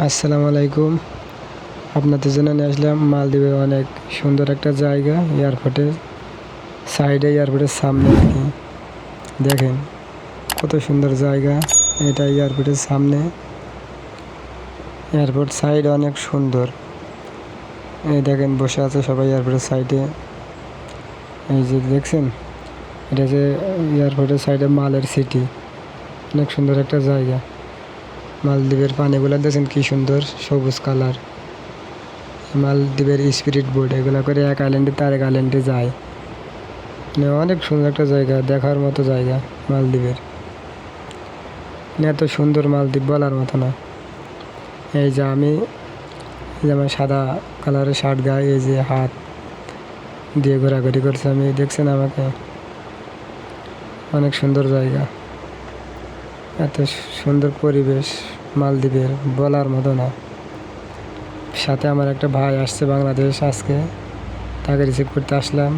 আসসালামু আলাইকুম। আপনাদের জন্য নিয়ে আসলাম মালদ্বীপে অনেক সুন্দর একটা জায়গা, এয়ারপোর্টের সাইডে, এয়ারপোর্টের সামনে আর কি। দেখেন কত সুন্দর জায়গা। এটা এয়ারপোর্টের সামনে, এয়ারপোর্ট সাইড অনেক সুন্দর। এই দেখেন বসে আছে সবাই এয়ারপোর্টের সাইডে। এই যে দেখছেন, এটা যে এয়ারপোর্টের সাইডে মালের সিটি, অনেক সুন্দর একটা জায়গা। মালদ্বীপের পানিগুলো দেখছেন কি সুন্দর সবুজ কালার। মালদ্বীপের স্পিরিট বোট এগুলো করে এক আইল্যান্ডে তার এক আইল্যান্ডে যায়। মানে অনেক সুন্দর একটা জায়গা, দেখার মতো জায়গা মালদ্বীপের। এত সুন্দর মালদ্বীপ বলার মতো না। এই যে আমি যেমন সাদা কালারের শার্ট গায়ে, এই যে হাত দিয়ে ঘোরাঘুরি করছে, আমি দেখছেন আমাকে। অনেক সুন্দর জায়গা, এত সুন্দর পরিবেশ মালদ্বীপের বলার মতো না। সাথে আমার একটা ভাই আসছে বাংলাদেশ আজকে, তাকে রিসিভ করতে আসলাম।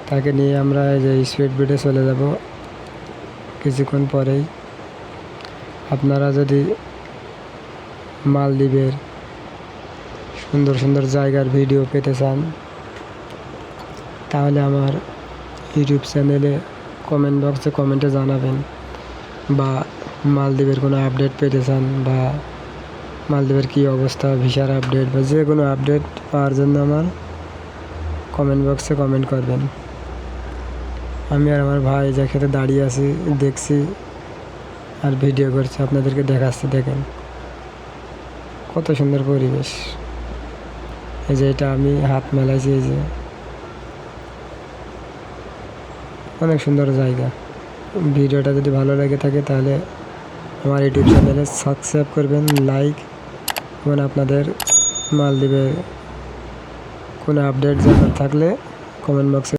তাকে নিয়ে আমরা এই যে স্পিড বোটে চলে যাব কিছুক্ষণ পরেই। আপনারা যদি মালদ্বীপের সুন্দর সুন্দর জায়গার ভিডিও পেতে চান, তাহলে আমার ইউটিউব চ্যানেলে কমেন্ট বক্সে কমেন্টে জানাবেন। বা মালদ্বীপের কোনো আপডেট পেতে চান, বা মালদ্বীপের কী অবস্থা, ভিসার আপডেট বা যে কোনো আপডেট পাওয়ার জন্য আমার কমেন্ট বক্সে কমেন্ট করবেন। আমি আর আমার ভাই যেখানে দাঁড়িয়ে আছি দেখছি আর ভিডিও করছি, আপনাদেরকে দেখাচ্ছি। দেখেন কত সুন্দর পরিবেশ। এই যে এটা আমি হাত মেলাইছি, এই যে অনেক সুন্দর জায়গা। ভিডিওটা যদি ভালো লাগে থাকে তাহলে আমার ইউটিউব চ্যানেলে সাবস্ক্রাইব করবেন, লাইক, এবং আপনাদের মালদ্বীপের কোনো আপডেট জানার থাকলে কমেন্ট বক্সে